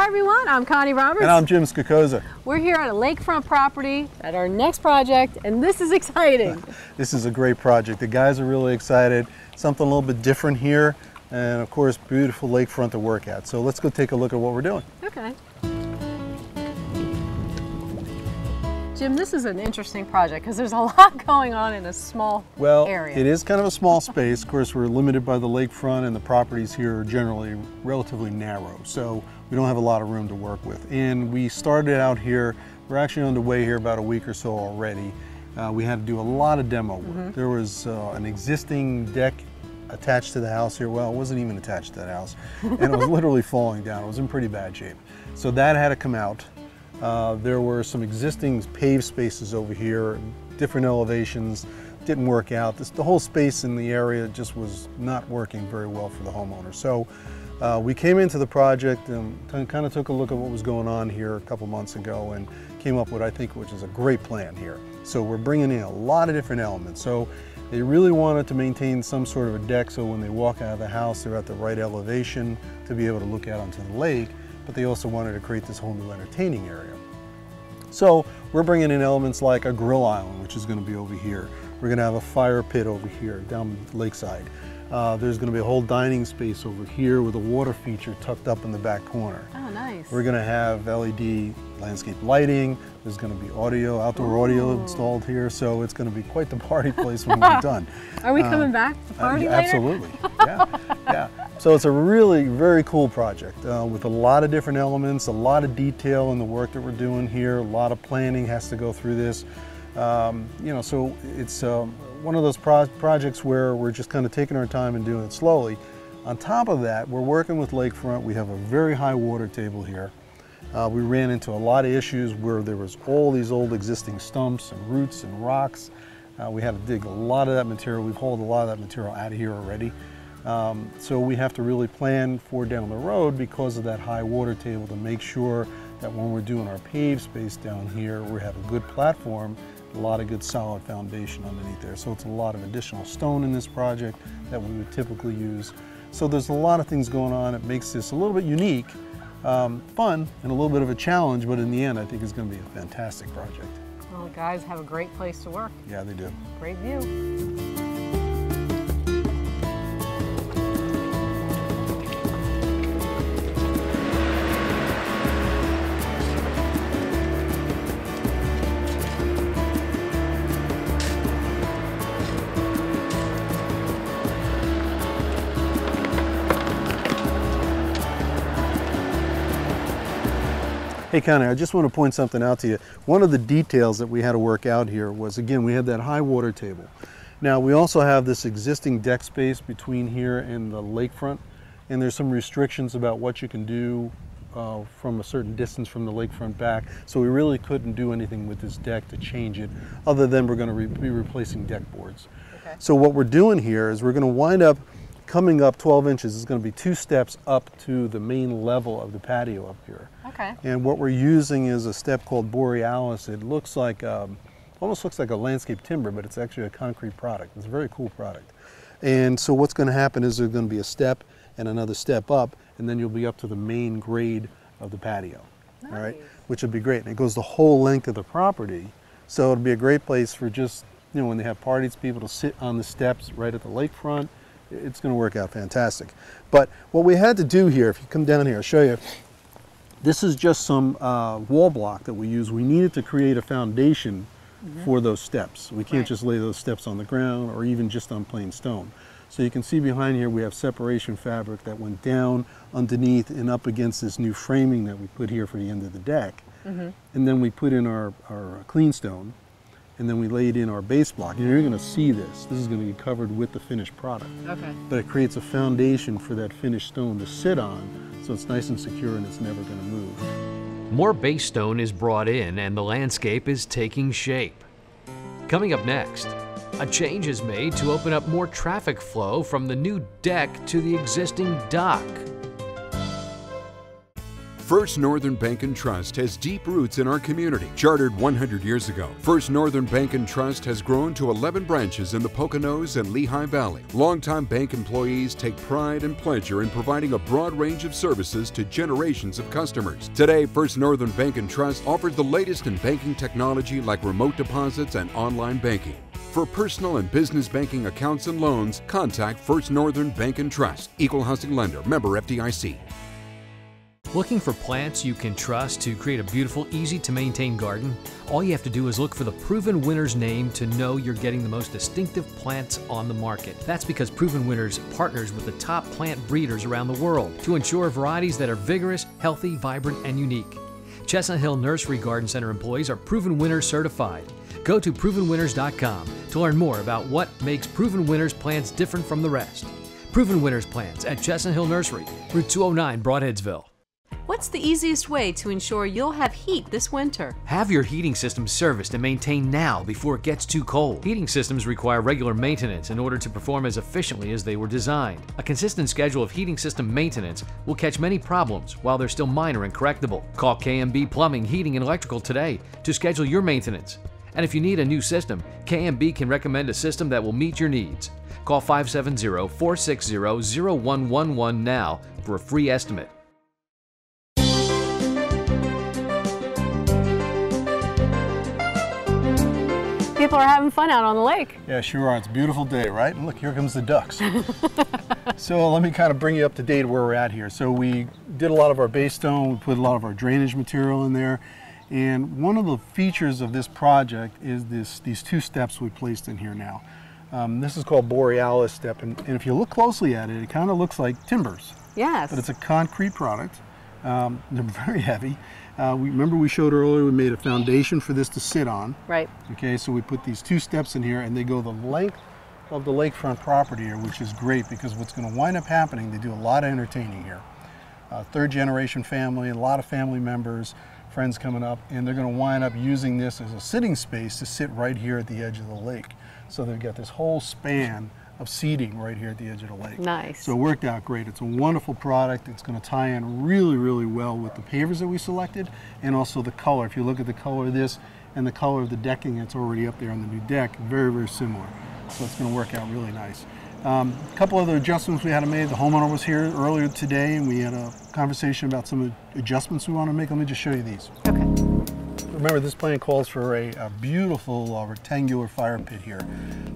everyone, I'm Connie Roberts. And I'm Jim Skakoza. We're here at a lakefront property at our next project, and this is exciting. This is a great project. The guys are really excited. Something a little bit different here, and of course, beautiful lakefront to work at. So let's go take a look at what we're doing. Okay. Jim, this is an interesting project because there's a lot going on in a small area. It is kind of a small space. Of course, we're limited by the lakefront, and the properties here are generally relatively narrow, so we don't have a lot of room to work with. And we started out here, we're actually underway here about a week or so already. We had to do a lot of demo work. There was an existing deck attached to the house here. Well, it wasn't even attached to that house, and it was literally falling down. It was in pretty bad shape. So that had to come out. There were some existing paved spaces over here, different elevations, didn't work out. The whole space in the area just was not working very well for the homeowner. So we came into the project and kind of took a look at what was going on here a couple months ago and came up with, I think, which is a great plan here. So we're bringing in a lot of different elements. So they really wanted to maintain some sort of a deck so when they walk out of the house, they're at the right elevation to be able to look out onto the lake. But they also wanted to create this whole new entertaining area. So we're bringing in elements like a grill island, which is going to be over here. We're going to have a fire pit over here down Lakeside. There's going to be a whole dining space over here with a water feature tucked up in the back corner. Oh, nice. We're going to have LED landscape lighting. There's going to be outdoor audio installed here, so it's going to be quite the party place when we're done. Are we coming back to party later? Absolutely, yeah. So it's a really very cool project with a lot of different elements, a lot of detail in the work that we're doing here. A lot of planning has to go through this. So it's one of those projects where we're just kind of taking our time and doing it slowly. On top of that, we're working with lakefront. We have a very high water table here. We ran into a lot of issues where there was all these old existing stumps and roots and rocks. We had to dig a lot of that material. We've hauled a lot of that material out of here already. So we have to really plan for down the road because of that high water table to make sure that when we're doing our paved space down here, we have a good platform, a lot of good solid foundation underneath there. So it's a lot of additional stone in this project that we would typically use. So there's a lot of things going on. It makes this a little bit unique, fun, and a little bit of a challenge, but in the end, I think it's going to be a fantastic project. Well, the guys have a great place to work. Yeah, they do. Great view. Hey Connie, I just want to point something out to you. One of the details that we had to work out here was, again, we had that high water table. Now we also have this existing deck space between here and the lakefront, and there's some restrictions about what you can do from a certain distance from the lakefront back. So we really couldn't do anything with this deck to change it, other than we're going to be replacing deck boards. Okay. So what we're doing here is we're going to wind up coming up 12 inches. Is going to be 2 steps up to the main level of the patio up here. Okay. And what we're using is a step called Borealis. It looks like, almost looks like a landscape timber, but it's actually a concrete product. It's a very cool product. And so what's going to happen is there's going to be a step and another step up, and then you'll be up to the main grade of the patio. Nice. All right, which would be great. And it goes the whole length of the property, so it'll be a great place for just, when they have parties, people to sit on the steps right at the lakefront. It's going to work out fantastic. But what we had to do here, if you come down here, I'll show you. This is just some wall block that we use. We needed to create a foundation for those steps. We can't just lay those steps on the ground or even just on plain stone. So you can see behind here we have separation fabric that went down underneath and up against this new framing that we put here for the end of the deck. And then we put in our clean stone, and then we laid in our base block. And you're going to see this. This is going to be covered with the finished product. Okay. But it creates a foundation for that finished stone to sit on, so it's nice and secure and it's never going to move. More base stone is brought in and the landscape is taking shape. Coming up next, a change is made to open up more traffic flow from the new deck to the existing dock. First Northern Bank and Trust has deep roots in our community. Chartered 100 years ago, First Northern Bank and Trust has grown to 11 branches in the Poconos and Lehigh Valley. Longtime bank employees take pride and pleasure in providing a broad range of services to generations of customers. Today, First Northern Bank and Trust offers the latest in banking technology like remote deposits and online banking. For personal and business banking accounts and loans, contact First Northern Bank and Trust, Equal Housing Lender, member FDIC. Looking for plants you can trust to create a beautiful, easy-to-maintain garden? All you have to do is look for the Proven Winners name to know you're getting the most distinctive plants on the market. That's because Proven Winners partners with the top plant breeders around the world to ensure varieties that are vigorous, healthy, vibrant, and unique. Chestnut Hill Nursery Garden Center employees are Proven Winners certified. Go to provenwinners.com to learn more about what makes Proven Winners plants different from the rest. Proven Winners plants at Chestnut Hill Nursery, Route 209, Broadheadsville. What's the easiest way to ensure you'll have heat this winter? Have your heating system serviced and maintained now before it gets too cold. Heating systems require regular maintenance in order to perform as efficiently as they were designed. A consistent schedule of heating system maintenance will catch many problems while they're still minor and correctable. Call KMB Plumbing, Heating, and Electrical today to schedule your maintenance. And if you need a new system, KMB can recommend a system that will meet your needs. Call 570-460-0111 now for a free estimate. People are having fun out on the lake. Yeah, sure are. It's a beautiful day, right? And look, here comes the ducks. So let me kind of bring you up to date where we're at here. So we did a lot of our base stone, we put a lot of our drainage material in there. And one of the features of this project is these two steps we placed in here now. This is called Borealis step, and if you look closely at it, it kind of looks like timbers. Yes. But it's a concrete product. They're very heavy. Remember we showed earlier we made a foundation for this to sit on. Right. Okay, so we put these two steps in here and they go the length of the lakefront property here, which is great because what's going to wind up happening, they do a lot of entertaining here. Third generation family, a lot of family members, friends coming up, and they're going to wind up using this as a sitting space to sit right here at the edge of the lake. So they've got this whole span of seating right here at the edge of the lake. Nice. So it worked out great. It's a wonderful product. It's going to tie in really, really well with the pavers that we selected and also the color. If you look at the color of this and the color of the decking that's already up there on the new deck, very, very similar. So it's going to work out really nice. A couple other adjustments we had to make. The homeowner was here earlier today and we had a conversation about some of the adjustments we want to make. Let me just show you these. Okay. Remember, this plan calls for a beautiful rectangular fire pit here.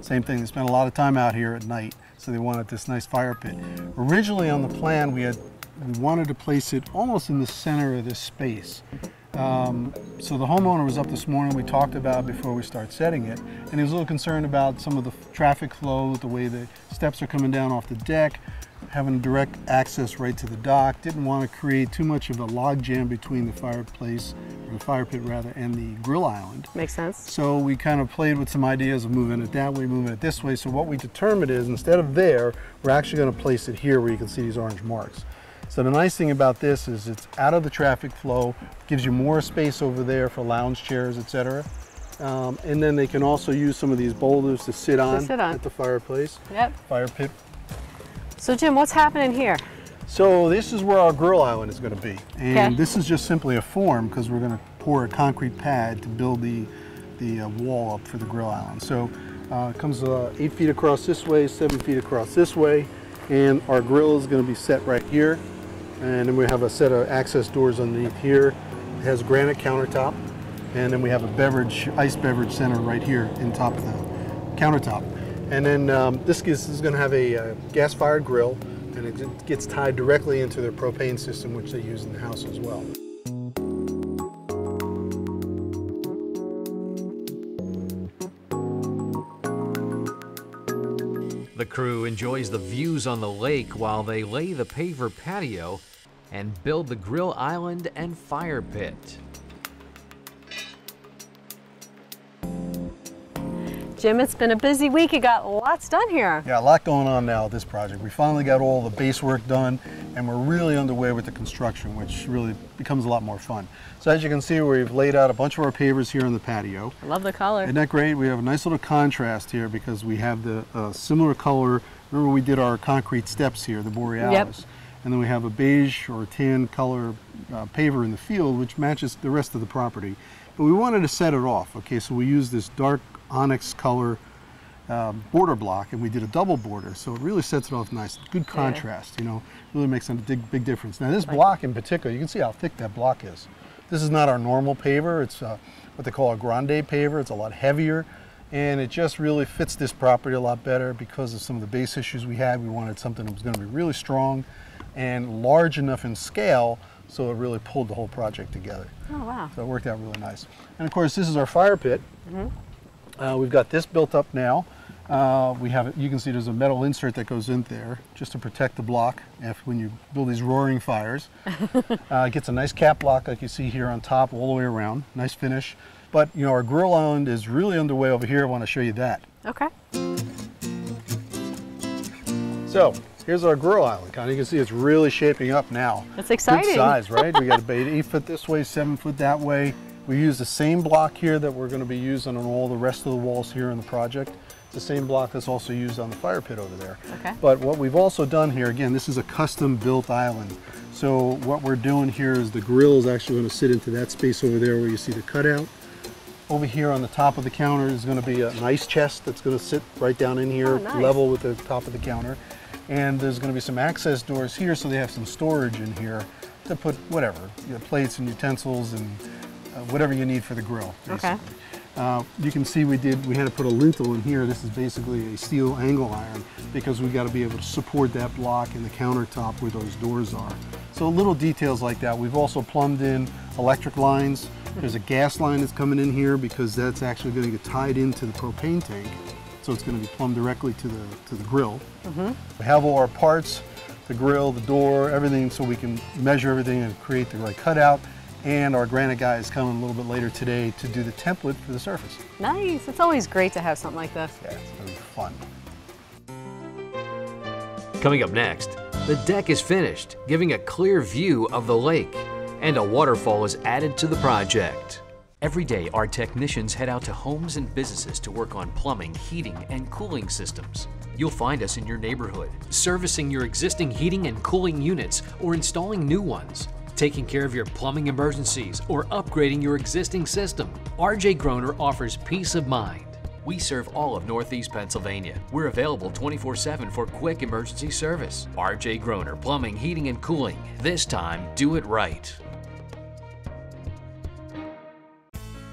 Same thing, they spent a lot of time out here at night, so they wanted this nice fire pit. Originally on the plan, we wanted to place it almost in the center of this space. So the homeowner was up this morning, we talked about it before we start setting it, and he was a little concerned about some of the traffic flow, the way the steps are coming down off the deck, having direct access right to the dock. Didn't want to create too much of a log jam between the fireplace, or the fire pit rather, and the grill island. Makes sense. So we kind of played with some ideas of moving it that way, moving it this way. So what we determined is instead of there, we're actually going to place it here where you can see these orange marks. So the nice thing about this is it's out of the traffic flow, gives you more space over there for lounge chairs, etc. And then they can also use some of these boulders to sit on at the fireplace. Yep. Fire pit. So Jim, what's happening here? So this is where our grill island is going to be. And this is just simply a form because we're going to pour a concrete pad to build the wall up for the grill island. So it comes 8 feet across this way, 7 feet across this way, and our grill is going to be set right here. And then we have a set of access doors underneath here. It has granite countertop, and then we have a ice beverage center right here in top of the countertop. And then this is going to have a gas-fired grill, and it gets tied directly into their propane system, which they use in the house as well. The crew enjoys the views on the lake while they lay the paver patio and build the grill island and fire pit. Jim, it's been a busy week. You got lots done here. Yeah, a lot going on now with this project. We finally got all the base work done, and we're really underway with the construction, which really becomes a lot more fun. So as you can see, we've laid out a bunch of our pavers here on the patio. I love the color. Isn't that great? We have a nice little contrast here because we have the similar color. Remember we did our concrete steps here, the Borealis. Yep. and then we have a beige or tan color paver in the field, which matches the rest of the property. But we wanted to set it off. Okay, so we used this dark onyx color border block, and we did a double border, so it really sets it off nice. Good contrast, you know, really makes a big difference. Now this block in particular, you can see how thick that block is. This is not our normal paver. It's what they call a grande paver. It's a lot heavier, and it just really fits this property a lot better because of some of the base issues we had. We wanted something that was going to be really strong and large enough in scale, so it really pulled the whole project together. Oh, wow. So it worked out really nice. And of course, this is our fire pit. We've got this built up now. We have it, you can see there's a metal insert that goes in there just to protect the block when you build these roaring fires. It gets a nice cap block like you see here on top all the way around. Nice finish. But you know, our grill island is really underway over here. I want to show you that. Okay. So here's our grill island. Kind of, you can see it's really shaping up now. That's exciting. Good size, right? We got about 8 foot this way, 7 foot that way. We use the same block here that we're going to be using on all the rest of the walls here in the project. It's the same block that's also used on the fire pit over there. Okay. But what we've also done here, again, this is a custom built island. So what we're doing here is the grill is actually going to sit into that space over there where you see the cutout. Over here on the top of the counter is going to be an ice chest that's going to sit right down in here, level with the top of the counter. And there's going to be some access doors here, so they have some storage in here to put whatever, you know, plates and utensils and whatever you need for the grill, basically. Okay. You can see we had to put a lintel in here. This is basically a steel angle iron because we got to be able to support that block and the countertop where those doors are. So little details like that. We've also plumbed in electric lines. There's a gas line that's coming in here because that's actually going to get tied into the propane tank. So it's going to be plumbed directly to the grill. We have all our parts, the grill, the door, everything, so we can measure everything and create the right cutout. And our granite guy is coming a little bit later today to do the template for the surface. Nice. It's always great to have something like this. Yeah, it's going to be fun. Coming up next, the deck is finished, giving a clear view of the lake, and a waterfall is added to the project. Every day, our technicians head out to homes and businesses to work on plumbing, heating, and cooling systems. You'll find us in your neighborhood, servicing your existing heating and cooling units or installing new ones, taking care of your plumbing emergencies, or upgrading your existing system. RJ Groner offers peace of mind. We serve all of Northeast Pennsylvania. We're available 24/7 for quick emergency service. RJ Groner Plumbing, Heating, and Cooling. This time, do it right.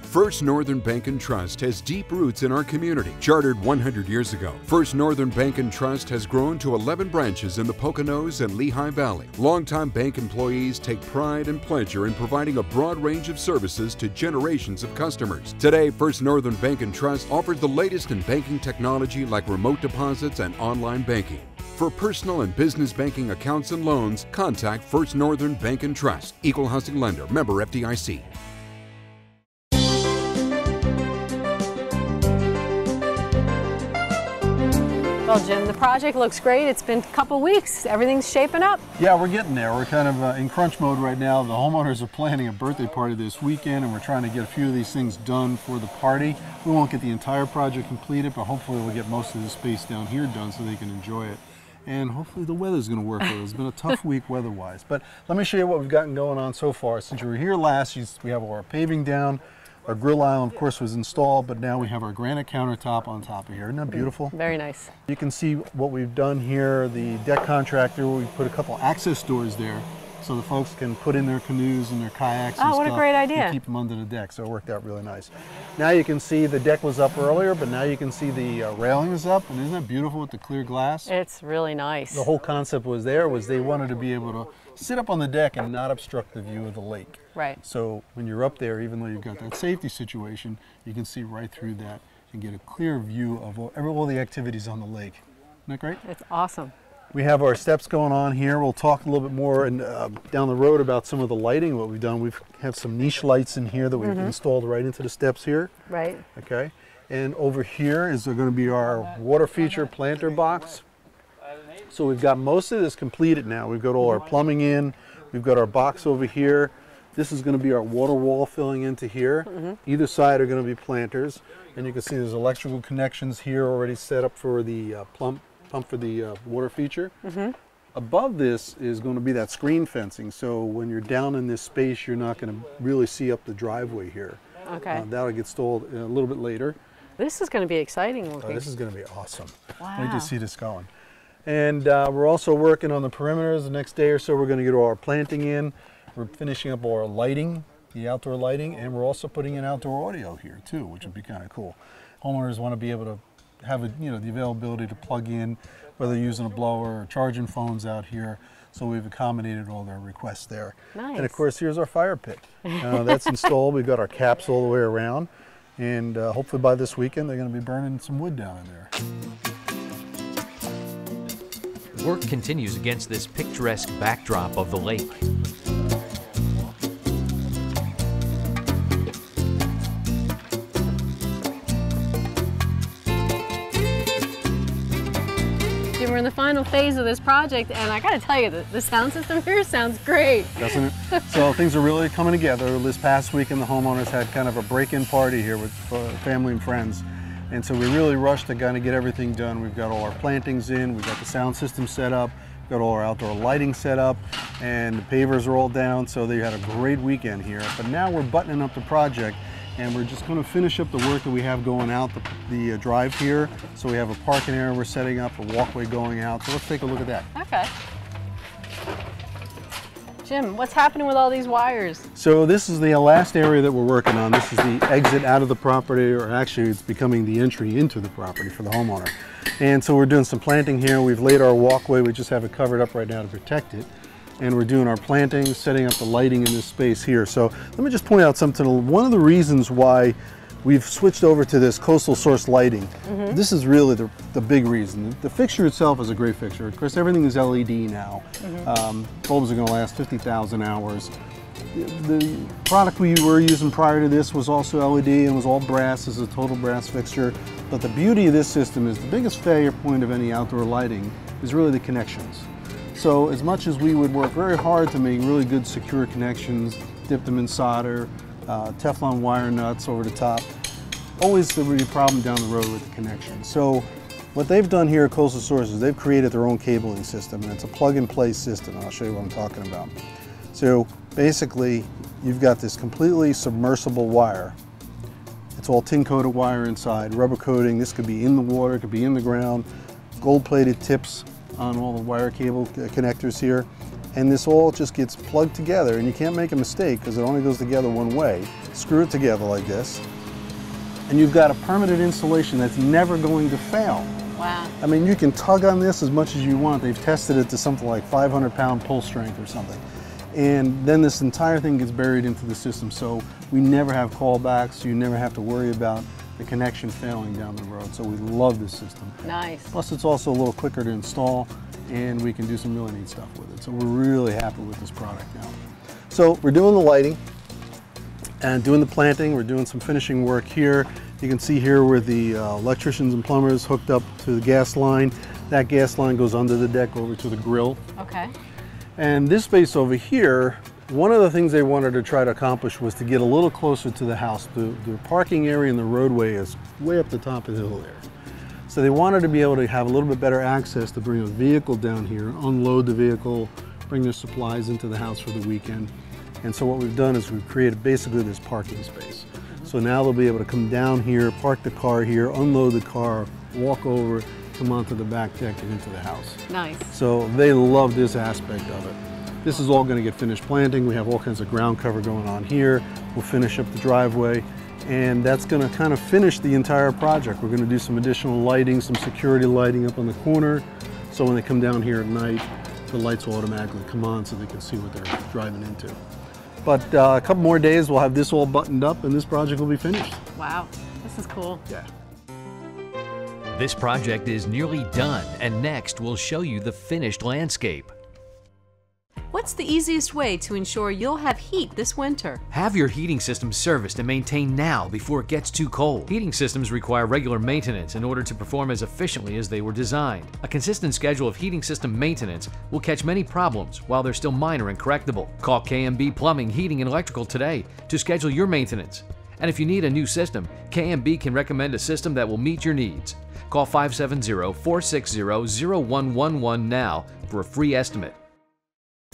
First Northern Bank & Trust has deep roots in our community. Chartered 100 years ago, First Northern Bank & Trust has grown to 11 branches in the Poconos and Lehigh Valley. Longtime bank employees take pride and pleasure in providing a broad range of services to generations of customers. Today, First Northern Bank & Trust offers the latest in banking technology like remote deposits and online banking. For personal and business banking accounts and loans, contact First Northern Bank & Trust. Equal housing lender, member FDIC. Well, Jim, the project looks great. It's been a couple weeks. Everything's shaping up. Yeah, we're getting there. We're kind of in crunch mode right now. The homeowners are planning a birthday party this weekend, and we're trying to get a few of these things done for the party. We won't get the entire project completed, but hopefully we'll get most of the space down here done so they can enjoy it. And hopefully the weather's going to work with it. It's been a tough week weather-wise. But let me show you what we've gotten going on so far. Since you were here last, we have our paving down. Our grill island, of course, was installed, but now we have our granite countertop on top of here. Isn't that beautiful? Very nice. You can see what we've done here. The deck contractor, we put a couple access doors there so the folks can put in their canoes and their kayaks and stuff. Oh, what a great idea. And keep them under the deck, so it worked out really nice. Now you can see the deck was up earlier, but now you can see the railing is up, and isn't that beautiful with the clear glass? It's really nice. The whole concept was they wanted to be able to sit up on the deck and not obstruct the view of the lake. Right. So when you're up there, even though you've got that safety situation, you can see right through that and get a clear view of all the activities on the lake. Isn't that great? It's awesome. We have our steps going on here. We'll talk a little bit more down the road about some of the lighting, what we've done. We have some niche lights in here that we've installed right into the steps here. Right. Okay. And over here is going to be our water feature planter box. So we've got most of this completed now. We've got all our plumbing in. We've got our box over here. This is going to be our water wall filling into here. Either side are going to be planters. And you can see there's electrical connections here already set up for the pump for the water feature. Above this is going to be that screen fencing, so when you're down in this space, you're not going to really see up the driveway here. Okay. That'll get installed a little bit later. This is going to be exciting looking. Oh, this is going to be awesome. Wow. Wait to see this going. And we're also working on the perimeters. The next day or so, we're going to get all our planting in. We're finishing up all our lighting, the outdoor lighting, and we're also putting in outdoor audio here too, which would be kind of cool. Homeowners want to be able to have the availability to plug in, whether using a blower or charging phones out here. So we've accommodated all their requests there. Nice. And of course, here's our fire pit. That's installed. We've got our caps all the way around. And hopefully by this weekend, they're going to be burning some wood down in there. Work continues against this picturesque backdrop of the lake. We're in the final phase of this project, and I gotta tell you, the sound system here sounds great. Doesn't it? So things are really coming together. This past weekend, the homeowners had kind of a break-in party here with family and friends. And so we really rushed to kind of get everything done. We've got all our plantings in, we've got the sound system set up, we've got all our outdoor lighting set up, and the pavers are all down, so they had a great weekend here. But now we're buttoning up the project, and we're just going to finish up the work that we have going out the drive here. So we have a parking area we're setting up, a walkway going out. So let's take a look at that. Okay. Jim, what's happening with all these wires? So this is the last area that we're working on. This is the exit out of the property, or actually it's becoming the entry into the property for the homeowner. And so we're doing some planting here. We've laid our walkway. We just have it covered up right now to protect it. And we're doing our planting, setting up the lighting in this space here. So let me just point out something. One of the reasons why we've switched over to this coastal source lighting, this is really the big reason. The fixture itself is a great fixture. Of course, everything is LED now. Bulbs are going to last 50,000 hours. The product we were using prior to this was also LED and was all brass. This is a total brass fixture. But the beauty of this system is the biggest failure point of any outdoor lighting is really the connections. So as much as we would work very hard to make really good secure connections, dip them in solder, Teflon wire nuts over the top, always there would be a problem down the road with the connection. So what they've done here at Coastal Sources, they've created their own cabling system, and it's a plug-and-play system, and I'll show you what I'm talking about. So basically, you've got this completely submersible wire. It's all tin-coated wire inside, rubber coating. This could be in the water, it could be in the ground, gold-plated tips on all the wire cable connectors here, and this all just gets plugged together, and you can't make a mistake because it only goes together one way. Screw it together like this, and you've got a permanent installation that's never going to fail. Wow. I mean, you can tug on this as much as you want. They've tested it to something like 500-pound pull strength or something, and then this entire thing gets buried into the system, so we never have callbacks. You never have to worry about the connection failing down the road. So we love this system. Nice. Plus it's also a little quicker to install, and we can do some really neat stuff with it. So we're really happy with this product now. So we're doing the lighting and doing the planting. We're doing some finishing work here. You can see here where the electricians and plumbers hooked up to the gas line. That gas line goes under the deck over to the grill. Okay. And this space over here, one of the things they wanted to try to accomplish was to get a little closer to the house. The parking area and the roadway is way up the top of the hill there. So they wanted to be able to have a little bit better access to bring a vehicle down here, unload the vehicle, bring their supplies into the house for the weekend. And so what we've done is we've created basically this parking space. So now they'll be able to come down here, park the car here, unload the car, walk over, come onto the back deck and into the house. Nice. So they love this aspect of it. This is all going to get finished planting. We have all kinds of ground cover going on here. We'll finish up the driveway, and that's going to kind of finish the entire project. We're going to do some additional lighting, some security lighting up on the corner, so when they come down here at night, the lights will automatically come on so they can see what they're driving into. But a couple more days, we'll have this all buttoned up, and this project will be finished. Wow, this is cool. Yeah. This project is nearly done, and next we'll show you the finished landscape. What's the easiest way to ensure you'll have heat this winter? Have your heating system serviced and maintained now before it gets too cold. Heating systems require regular maintenance in order to perform as efficiently as they were designed. A consistent schedule of heating system maintenance will catch many problems while they're still minor and correctable. Call K&B Plumbing, Heating, and Electrical today to schedule your maintenance. And if you need a new system, K&B can recommend a system that will meet your needs. Call 570-460-0111 now for a free estimate.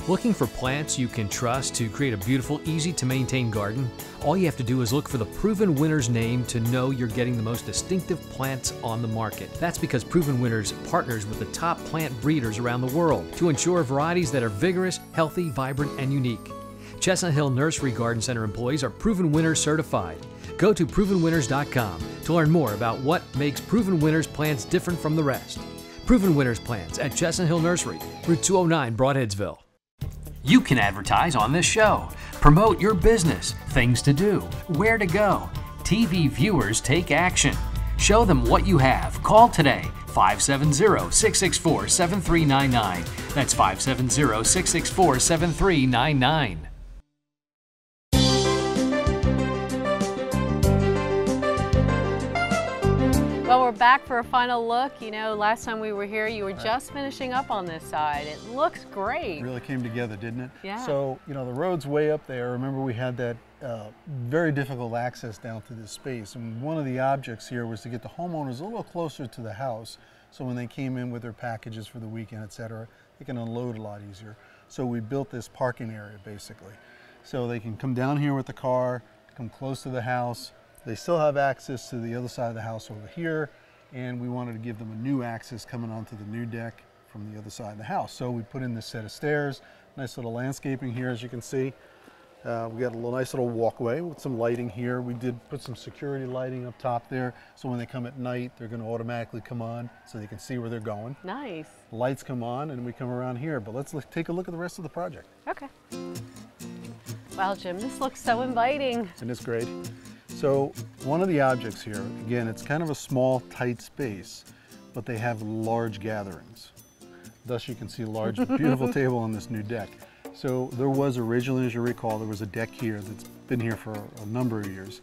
Looking for plants you can trust to create a beautiful, easy-to-maintain garden? All you have to do is look for the Proven Winners name to know you're getting the most distinctive plants on the market. That's because Proven Winners partners with the top plant breeders around the world to ensure varieties that are vigorous, healthy, vibrant, and unique. Chestnut Hill Nursery Garden Center employees are Proven Winners certified. Go to provenwinners.com to learn more about what makes Proven Winners plants different from the rest. Proven Winners plants at Chestnut Hill Nursery, Route 209, Broadheadsville. You can advertise on this show. Promote your business, things to do, where to go. TV viewers take action. Show them what you have. Call today, 570-664-7399. That's 570-664-7399. Well, we're back for a final look. You know, last time we were here, you were just finishing up on this side. It looks great. It really came together, didn't it? Yeah. So, you know, the road's way up there. Remember, we had that very difficult access down to this space. And one of the objects here was to get the homeowners a little closer to the house. So when they came in with their packages for the weekend, etc., they can unload a lot easier. So we built this parking area, basically. So they can come down here with the car, come close to the house. They still have access to the other side of the house over here, and we wanted to give them a new access coming onto the new deck from the other side of the house. So we put in this set of stairs, nice little landscaping here, as you can see. We got a nice little walkway with some lighting here. We did put some security lighting up top there, so when they come at night, they're going to automatically come on so they can see where they're going. Nice. Lights come on, and we come around here. But let's take a look at the rest of the project. Okay. Wow, Jim, this looks so inviting. And it's great. So one of the objects here, again, it's kind of a small, tight space, but they have large gatherings. Thus you can see a large, beautiful table on this new deck. So there was originally, as you recall, there was a deck here that's been here for a number of years.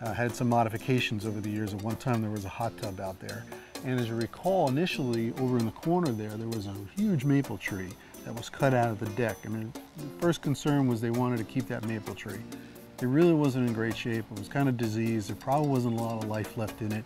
Had some modifications over the years. At one time there was a hot tub out there. And as you recall, initially over in the corner there was a huge maple tree that was cut out of the deck. I mean, the first concern was they wanted to keep that maple tree. It really wasn't in great shape. It was kind of diseased. There probably wasn't a lot of life left in it.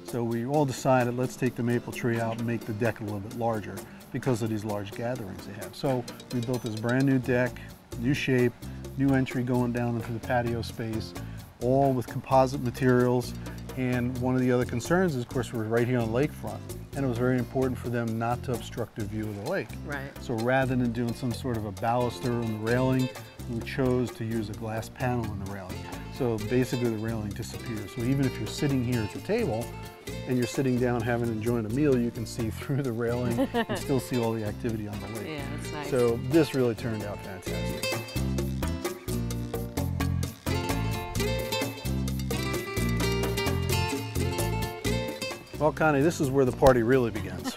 So we all decided, let's take the maple tree out and make the deck a little bit larger because of these large gatherings they have. So we built this brand new deck, new shape, new entry going down into the patio space, all with composite materials. And one of the other concerns is, of course, we're right here on the lakefront, and it was very important for them not to obstruct the view of the lake. Right. So rather than doing some sort of a baluster on the railing, we chose to use a glass panel in the railing. So basically the railing disappears. So even if you're sitting here at the table and you're sitting down enjoying a meal, you can see through the railing and still see all the activity on the lake. Yeah, that's nice. So this really turned out fantastic. Well, Connie, this is where the party really begins.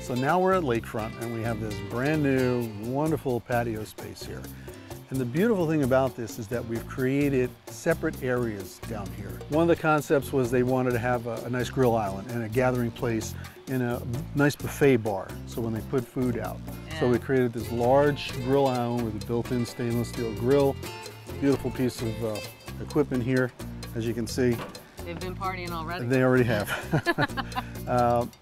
So now we're at lakefront and we have this brand new, wonderful patio space here. And the beautiful thing about this is that we've created separate areas down here. One of the concepts was they wanted to have a nice grill island and a gathering place and a nice buffet bar, so when they put food out. Yeah. So we created this large grill island with a built-in stainless steel grill. Beautiful piece of equipment here, as you can see. They've been partying already. They already have.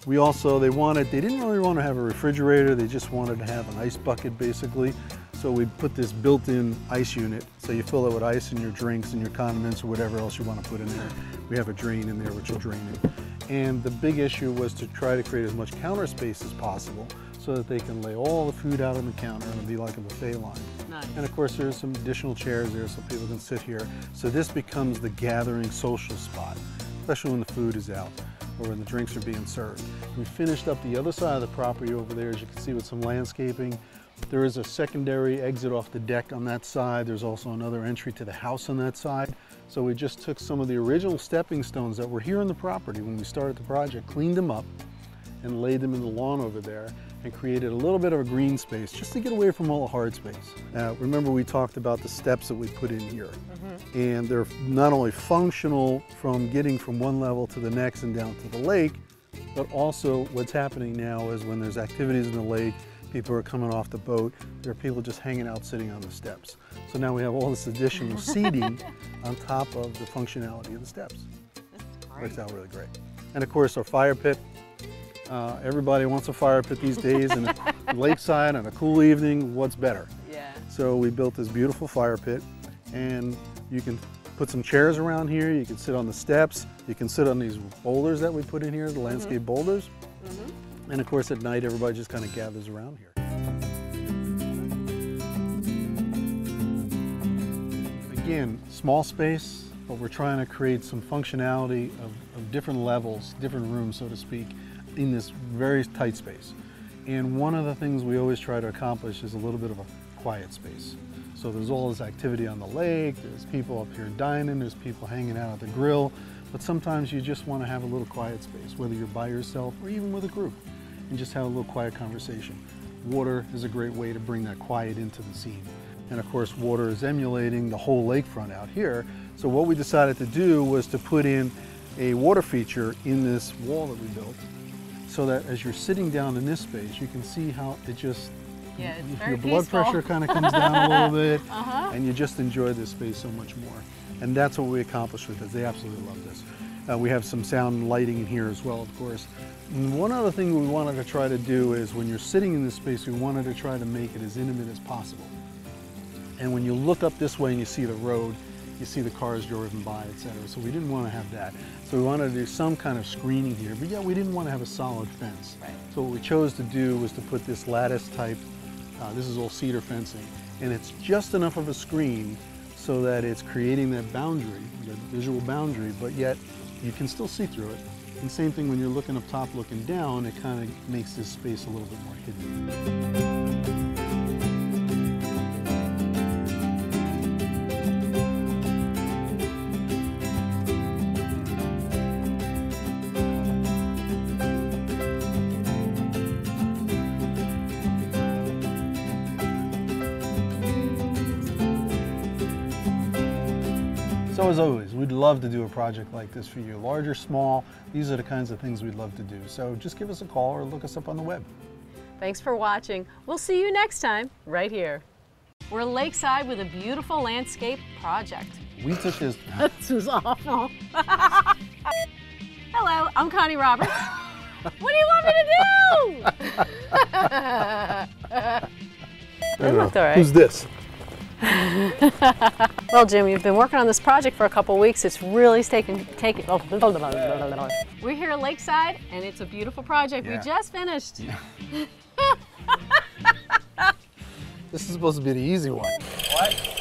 They didn't really want to have a refrigerator, they just wanted to have an ice bucket basically. So we put this built-in ice unit, so you fill it with ice in your drinks and your condiments or whatever else you want to put in there. We have a drain in there which will drain it. And the big issue was to try to create as much counter space as possible so that they can lay all the food out on the counter and it'll be like a buffet line. Nice. And of course there's some additional chairs there so people can sit here. So this becomes the gathering social spot, especially when the food is out or when the drinks are being served. We finished up the other side of the property over there, as you can see, with some landscaping. There is a secondary exit off the deck on that side. There's also another entry to the house on that side. So we just took some of the original stepping stones that were here on the property when we started the project, cleaned them up, and laid them in the lawn over there and created a little bit of a green space just to get away from all the hard space. Remember we talked about the steps that we put in here. And they're not only functional from getting from one level to the next and down to the lake, but also what's happening now is when there's activities in the lake, people are coming off the boat, there are people just hanging out sitting on the steps. So now we have all this additional seating on top of the functionality of the steps. That's great. Works out really great. And of course our fire pit. Everybody wants a fire pit these days, and lakeside on a cool evening, what's better? Yeah. So we built this beautiful fire pit, and you can put some chairs around here, you can sit on the steps, you can sit on these boulders that we put in here, the landscape boulders. And of course at night everybody just kind of gathers around here. Again, small space, but we're trying to create some functionality of different levels, different rooms, so to speak, in this very tight space. And one of the things we always try to accomplish is a little bit of a quiet space. So there's all this activity on the lake, there's people up here dining, there's people hanging out at the grill, but sometimes you just want to have a little quiet space, whether you're by yourself or even with a group, and just have a little quiet conversation. Water is a great way to bring that quiet into the scene. And of course, water is emulating the whole lakefront out here. So what we decided to do was to put in a water feature in this wall that we built, so that as you're sitting down in this space, you can see how it just, Yeah, it's very your blood peaceful. pressure kind of comes down a little bit, and you just enjoy this space so much more. And that's what we accomplished with this. They absolutely love this. We have some sound and lighting in here as well, of course. And one other thing we wanted to try to do is when you're sitting in this space, we wanted to try to make it as intimate as possible. And when you look up this way and you see the road, you see the cars driving by, etc. So we didn't want to have that. So we wanted to do some kind of screening here, but yeah, we didn't want to have a solid fence. Right. So what we chose to do was to put this lattice type, this is all cedar fencing, and it's just enough of a screen so that it's creating that boundary, the visual boundary, but yet you can still see through it. And same thing when you're looking up top, looking down, it kind of makes this space a little bit more hidden. So as always, we'd love to do a project like this for you. Large or small, these are the kinds of things we'd love to do. So just give us a call or look us up on the web. Thanks for watching. We'll see you next time, right here. We're lakeside with a beautiful landscape project. We took this. This was awful. Hello, I'm Connie Roberts. What do you want me to do? It looked all right. Who's this? Well, Jim, you've been working on this project for a couple weeks. It's really taking. We're here at Lakeside, and it's a beautiful project. Yeah. We just finished. This is supposed to be the easy one. What?